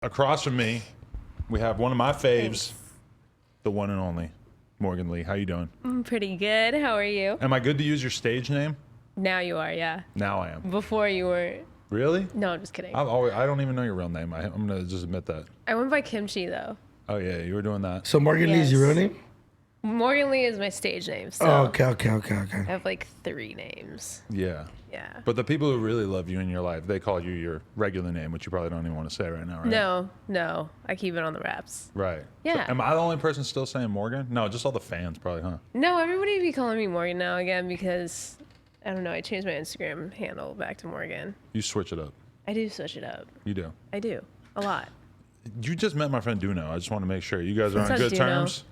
Across from me, we have one of my faves, the one and only Morgan Lee. How you doing? I'm pretty good. How are you? Am I good to use your stage name? Now you are, yeah. Now I am. Before you were. Really? No, I'm just kidding. I don't even know your real name. I'm gonna just admit that. I went by Kimchi though. Oh yeah, you were doing that. So Morgan Lee is your real name? Morgan Lee is my stage name. So Oh, okay. I have like 3 names. Yeah. Yeah. But the people who really love you in your life, they call you your regular name, which you probably don't even want to say right now, right? No. I keep it on the wraps. Right. Yeah. So am I the only person still saying Morgan? No, just all the fans probably, huh? No, everybody be calling me Morgan now again because I don't know. I changed my Instagram handle back to Morgan. You switch it up. I do switch it up. You do. I do a lot. You just met my friend Duno. I just want to make sure you guys are What's on up, good Duno? terms.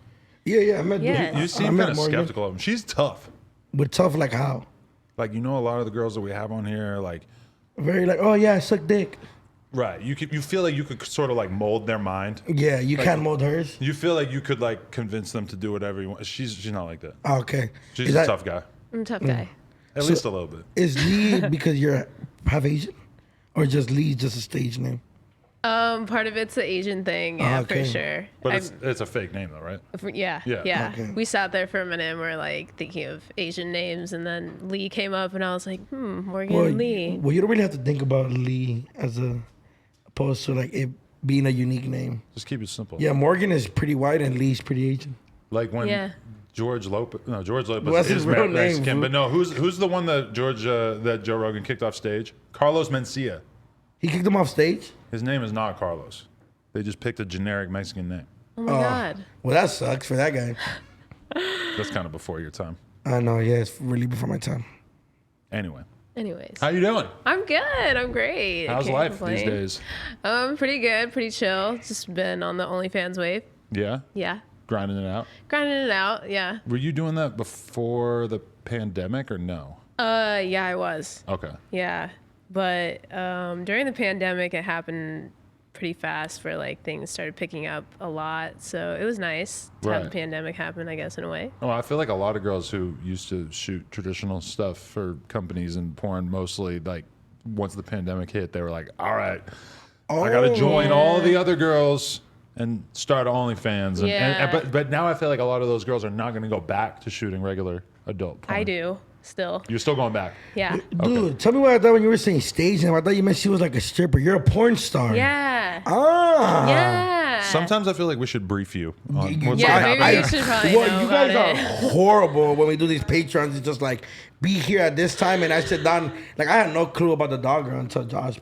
Yeah, I met Yeah. You I seem met kind of Morgan. skeptical of him. She's tough. But tough like how? Like, you know, a lot of the girls that we have on here, like, Very like, oh yeah, I suck dick. right. You feel like you could sort of like mold their mind. Yeah, you can't mold hers. You feel like you could like convince them to do whatever you want. She's not like that. Oh, okay. She's Is a that- tough guy. I'm a tough guy. At least a little bit. Is Lee because you're half Asian? Or just Lee just a stage name? Part of it's the Asian thing, yeah, okay. for sure. But it's a fake name though, right? Yeah. Yeah. Okay. We sat there for a minute and we're like thinking of Asian names, and then Lee came up, and I was like, Morgan Lee. Well, you don't really have to think about Lee as opposed to like it being a unique name. Just keep it simple. Yeah, Morgan is pretty white and Lee's pretty Asian. Like when Yeah. George Lopez What's his is real Mexican, name, but no, who's the one that that Joe Rogan kicked off stage? Carlos Mencia. He kicked him off stage? His name is not Carlos. They just picked a generic Mexican name. Oh my God. Well, that sucks for that guy. That's kind of before your time. I know, yeah, it's really before my time. Anyway, Anyways. how you doing? I'm good. I'm great. I How's can't life complain. these days? Pretty good. Pretty chill. Just been on the OnlyFans wave. Yeah, Yeah. grinding it out. Grinding it out. Yeah. Were you doing that before the pandemic or no? Yeah, I was. Okay. Yeah. But during the pandemic, it happened pretty fast where like things started picking up a lot. So it was nice to have the Right. pandemic happen, I guess, in a way. Oh, I feel like a lot of girls who used to shoot traditional stuff for companies and porn, mostly like once the pandemic hit, they were like, all right, I got to join all the other girls and start OnlyFans. Yeah. But now I feel like a lot of those girls are not going to go back to shooting regular adult porn. I do still. You're still going back. Yeah. Dude, tell me what I thought when you were saying stage name. I thought you meant she was like a stripper. You're a porn star. Yeah. Ah. Yeah. Sometimes I feel like we should brief you on what's Yeah, happening. maybe you should probably know Well, you about guys are it. horrible when we do these Patreons. It's just like, be here at this time. And I sit down. Like, I had no clue about the dog girl until Josh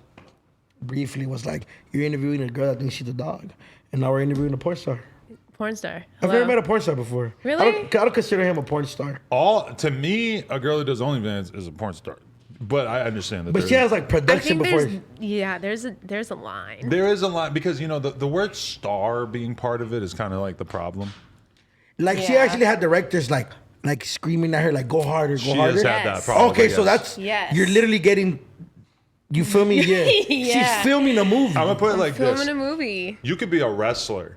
briefly was like, you're interviewing a girl that thinks she's a dog. And now we're interviewing a porn star. Porn star. I've never met a porn star before. Really? I don't consider him a porn star. To me, a girl who does OnlyFans is a porn star. But I understand that. But she has like I production think before. there's a line. There is a lot because the word star being part of it is kind of like the problem. Like she Yeah. actually had directors like screaming at her like, go harder, go She harder. has had Yes. that problem. Okay, I so guess. that's Yes. you're literally getting. You feel me? Yeah. Yeah. She's filming a movie. I'm gonna put it like Filming this: a movie. you could be a wrestler,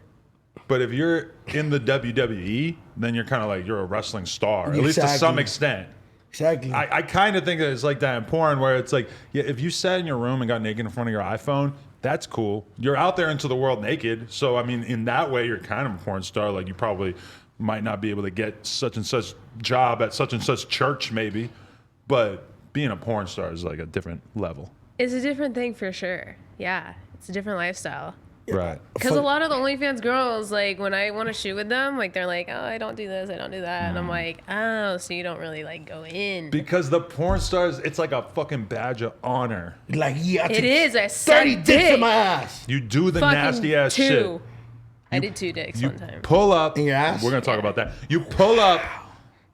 but if you're in the WWE, then you're kind of like you're a wrestling star, at least to some Exactly. extent. Exactly. I kind of think that it's like that in porn, where it's like, yeah, if you sat in your room and got naked in front of your iPhone, that's cool. You're out there into the world naked, so I mean, in that way, you're kind of a porn star. Like you probably might not be able to get such and such job at such and such church, maybe, but being a porn star is like a different level. It's a different thing for sure. Yeah. It's a different lifestyle. Right. Because a lot of the OnlyFans girls, like when I want to shoot with them, like they're like, oh, I don't do this, I don't do that. And I'm like, oh, so you don't really like go in. Because the porn stars, it's like a fucking badge of honor. like, yeah, I It took is. I 30 suck dicks dick. in my ass. You do the Fucking nasty ass 2. shit. I did 2 dicks You one time. pull up. In your ass? We're gonna talk about that. You pull up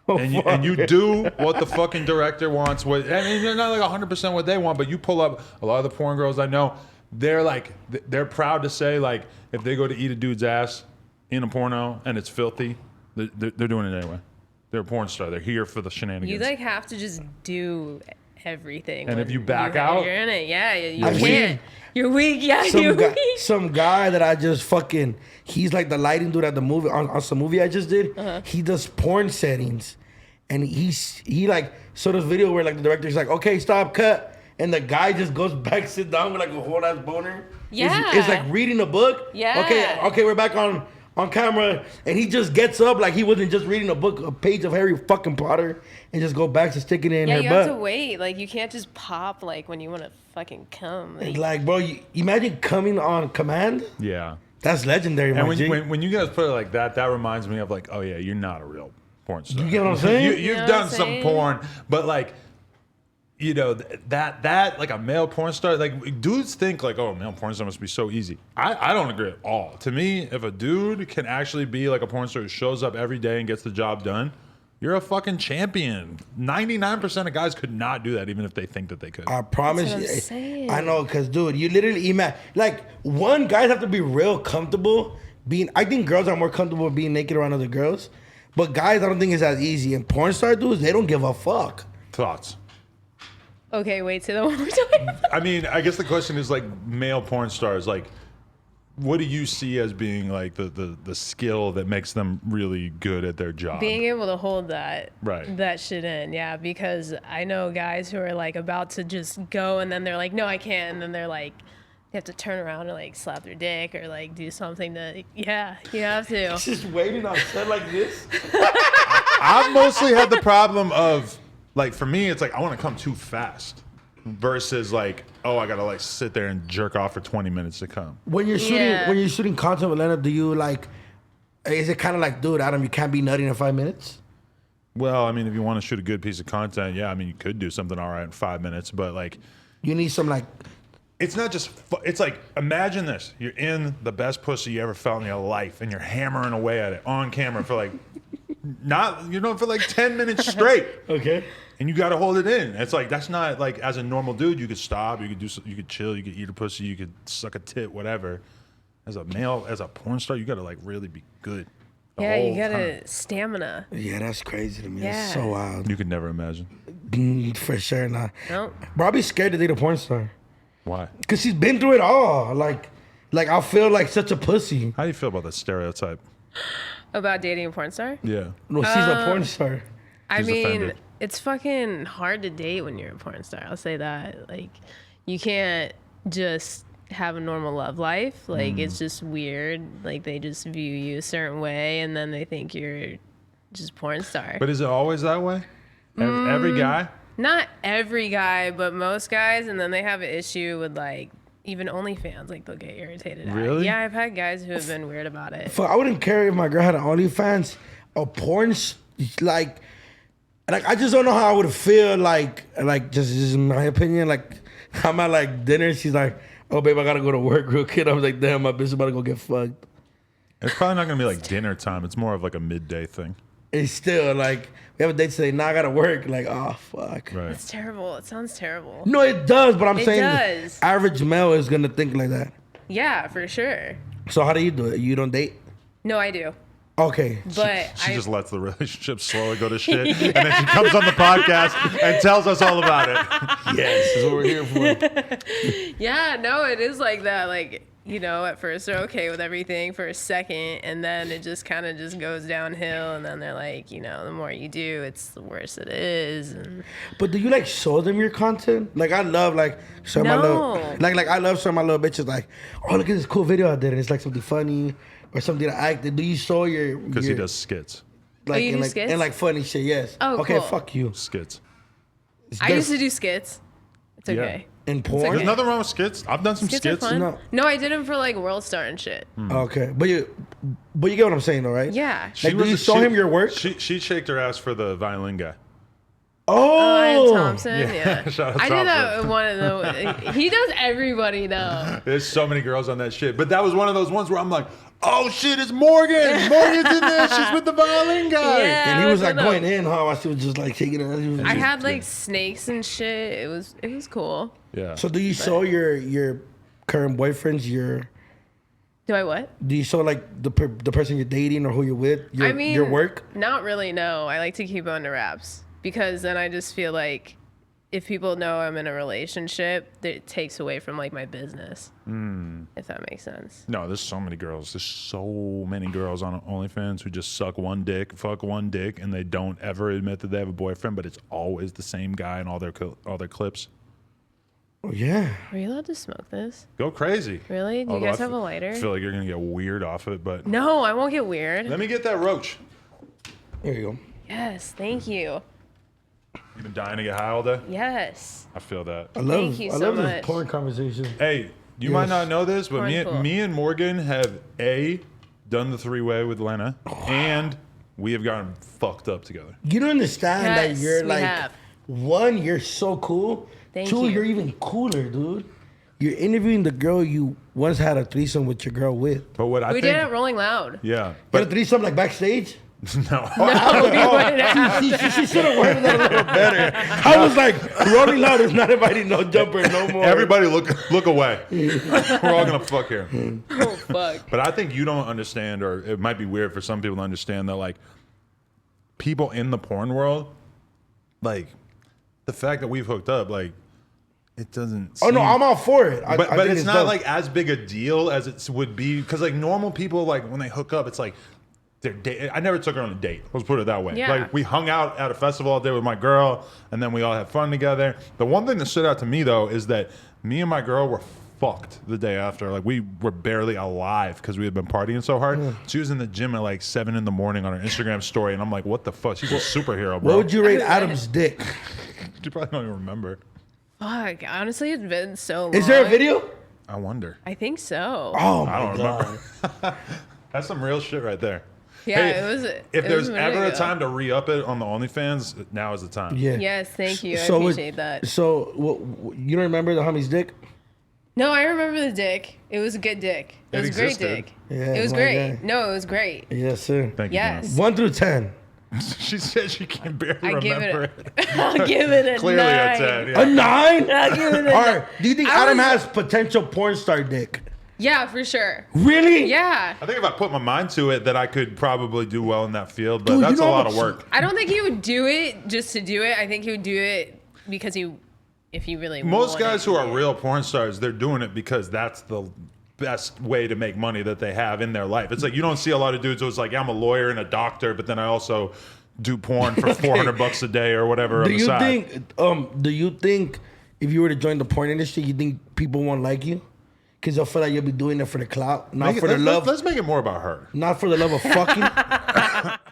Oh, and you do what the fucking director wants. I mean, they're not like 100% what they want, but you pull up. A lot of the porn girls I know, they're like, they're proud to say like, if they go to eat a dude's ass in a porno and it's filthy, they're doing it anyway. They're a porn star. They're here for the shenanigans. You like have to just do everything. And if when you back out, you're in it. Yeah, you I've can't. You're weak. Yeah, you're weak. some guy that I just fucking, he's like the lighting dude at the movie, on some movie I just did. He does porn settings. And he like, so this video where like the director's like, okay, stop, cut. And the guy just goes back, sit down with like a whole ass boner. Yeah. is like reading a book. Yeah. Okay, we're back on camera, and he just gets up like he wasn't just reading a page of Harry fucking Potter, and just go back to sticking it in her you butt. have to wait. Like, you can't just pop like when you want to fucking come. Like, bro, you imagine coming on command. Yeah. That's legendary, And man. when you guys put it like that, that reminds me of like, oh yeah, you're not a real porn star. You get what I'm saying? You've know done what I'm some saying? porn, but like, you know, that like a male porn star, like dudes think like, oh, male porn star must be so easy. I don't agree at all. To me, if a dude can actually be like a porn star who shows up every day and gets the job done, you're a fucking champion. 99% of guys could not do that, even if they think that they could. I promise That's what I'm you. saying. I know, cause dude, you literally imagine like one, guys have to be real comfortable being. I think girls are more comfortable being naked around other girls, but guys, I don't think it's as easy. And porn star dudes, they don't give a fuck. Thoughts? Okay, wait, say that one more time. I mean, I guess the question is like male porn stars, like what do you see as being like the skill that makes them really good at their job? Being able to hold that Right. that shit in, yeah, because I know guys who are like about to just go and then they're like, no, I can't, and then they're like, they have to turn around and like slap their dick or like do something to, yeah, you have to. Just waiting on set like this. I've mostly had the problem of like for me, it's like I want to come too fast versus like, oh, I gotta like sit there and jerk off for 20 minutes to come. When you're shooting, Yeah. when you're shooting content with Lena, do you like? Is it kind of like, dude, Adam, you can't be nutty in 5 minutes? Well, I mean, if you want to shoot a good piece of content, yeah, I mean, you could do something all right in 5 minutes, but like, You need some like. it's not just. It's like imagine this: you're in the best pussy you ever felt in your life, and you're hammering away at it on camera for like, for like 10 minutes straight. Okay. And you got to hold it in. It's like that's not like as a normal dude, you could stop, you could chill, you could eat a pussy, you could suck a tit, whatever. As a male, as a porn star, you got to like really be good. the Yeah, you whole gotta time. stamina. Yeah, that's crazy to me. Yeah. That's so wild. You could never imagine. For sure, not. Nope. Bro, I'd be scared to date a porn star. Why? Cause she's been through it all. Like I feel like such a pussy. How do you feel about that stereotype? About dating a porn star? Yeah. No, she's a porn star. I She's mean, offended. it's fucking hard to date when you're a porn star. I'll say that. Like, you can't just have a normal love life. Like, it's just weird. Like, they just view you a certain way, and then they think you're just porn star. But is it always that way? Every guy? Not every guy, but most guys, and then they have an issue with like even OnlyFans. Like, they'll get irritated. At it. Really? Yeah, I've had guys who have been weird about it. I wouldn't care if my girl had an OnlyFans. A porn, like I just don't know how I would feel. Like just in my opinion. Like I'm at like dinner. She's like, "Oh, babe, I gotta go to work real quick." I was like, "Damn, my bitch about to go get fucked." It's probably not going to be like dinner time. It's more of like a midday thing. It's still like we have a date today. Now I gotta work. Like, oh fuck. Right. It's terrible. It sounds terrible. No, it does. But I'm It saying does. the average male is gonna think like that. Yeah, for sure. So how do you do it? You don't date? No, I do. Okay. But She I just lets the relationship slowly go to shit, and then she comes on the podcast and tells us all about it. Yes, that's what we're here for. Yeah, no, it is like that. Like, you know, at first they're okay with everything for a second, and then it just kind of just goes downhill, and then they're like, you know, the more you do, it's the worse it is. And But do you like show them your content? Like I love like show my No. little like I love showing my little bitches like, oh look at this cool video I did and it's like something funny or something I acted. Do you show your Because he does skits. like you and do like skits? and like funny shit? Yes. Oh, okay, cool. fuck you. Skits. I used to do skits. It's Yeah. okay. in porn. okay. There's nothing wrong with skits. I've done some Skits are skits. fun. No. No, I did them for like World Star and shit. Okay, but you get what I'm saying though, right? Yeah. Like, do you show him your work? She shaked her ass for the violin guy. Ian Oh, Thompson, Yeah, yeah. shout out I did that Thompson. with one of the. He does everybody though. There's so many girls on that shit. But that was one of those ones where I'm like, oh shit, it's Morgan. Morgan's in there. She's with the violin guy. Yeah. and he I was was like with going him. in, huh? While she was just like shaking her ass. He was I just- had like snakes and shit. It was cool. Yeah. So do you show your current boyfriends your? Do I what? Do you show like the person you're dating or who you're with your I mean, your work? Not really. No, I like to keep it under wraps because then I just feel like if people know I'm in a relationship, it takes away from like my business. If that makes sense. No, there's so many girls. There's so many girls on OnlyFans who just suck one dick, fuck one dick, and they don't ever admit that they have a boyfriend, but it's always the same guy in all their clips. Oh, yeah. Are you allowed to smoke this? Go crazy. Really? Do Although you guys I have a lighter? I feel like you're gonna get weird off it, but No, I won't get weird. let me get that roach. There you go. Yes, thank you. You've been dying to get high all day. Yes. I feel that. I love, Thank you I so love much. this porn conversation. Hey, you might not know this, but Cornful. me and Morgan have done the 3-way with Lena, and we have gotten fucked up together. You don't understand Yes, that you're we like, have. one, you're so cool. Thank Two, you. you're even cooler, dude. You're interviewing the girl you once had a threesome with your girl with. But what I We think, did it Rolling Loud. yeah, But a but threesome like backstage? no. No, we wouldn't have. She should have worded that a little better. I was like, Rolling Loud is not inviting no jumper no more. Everybody look away. We're all gonna fuck here. Oh, fuck. But I think you don't understand, or it might be weird for some people to understand that, like, people in the porn world, like, the fact that we've hooked up, like, it doesn't. Oh no, seem- I'm all for it. I But think it's not dope. like as big a deal as it would be, because like normal people, like when they hook up, it's like I never took her on a date. Let's put it that way. Yeah. Like we hung out at a festival all day with my girl, and then we all had fun together. The one thing that stood out to me though is that me and my girl were fucked the day after. Like we were barely alive because we had been partying so hard. She was in the gym at like 7 a.m. on her Instagram story, and I'm like, what the fuck? She's a superhero, bro. What would you rate Adam's dick? You probably don't even remember. Fuck. Honestly, it's been so long. Is there a video? I wonder. I think so. Oh I my don't god. remember. That's some real shit right there. Yeah, Hey, it was. If it there's was a minute ever a ago. time to re-up it on the OnlyFans, now is the time. Yeah. Yes, thank you. I So appreciate that. So you don't remember the homie's dick? No, I remember the dick. It was a good dick. It It was a great existed. dick. Yeah, it was my great. guy. No, it was great. Yes, sir. Thank you. Yes. 1 through 10. Mom. She said she can barely I give remember it. I'll give it a Clearly 9. a 10. A Yeah. 9? I'll give it a All 9. right. Do you think I Adam was- has potential porn star dick? Yeah, for sure. Really? Yeah. I think if I put my mind to it, that I could probably do well in that field, but Dude, you that's a know lot how of much- work. I don't think he would do it just to do it. I think he would do it because if he really Most wanted guys to who do are it. real porn stars, they're doing it because that's the best way to make money that they have in their life. It's like you don't see a lot of dudes who's like, I'm a lawyer and a doctor, but then I also do porn for $400 a day or whatever on Do the you side. think if you were to join the porn industry, you think people won't like you? Because they'll feel like you'll be doing it for the clout, not for the love, Let's make it more about her. not for the love of fucking.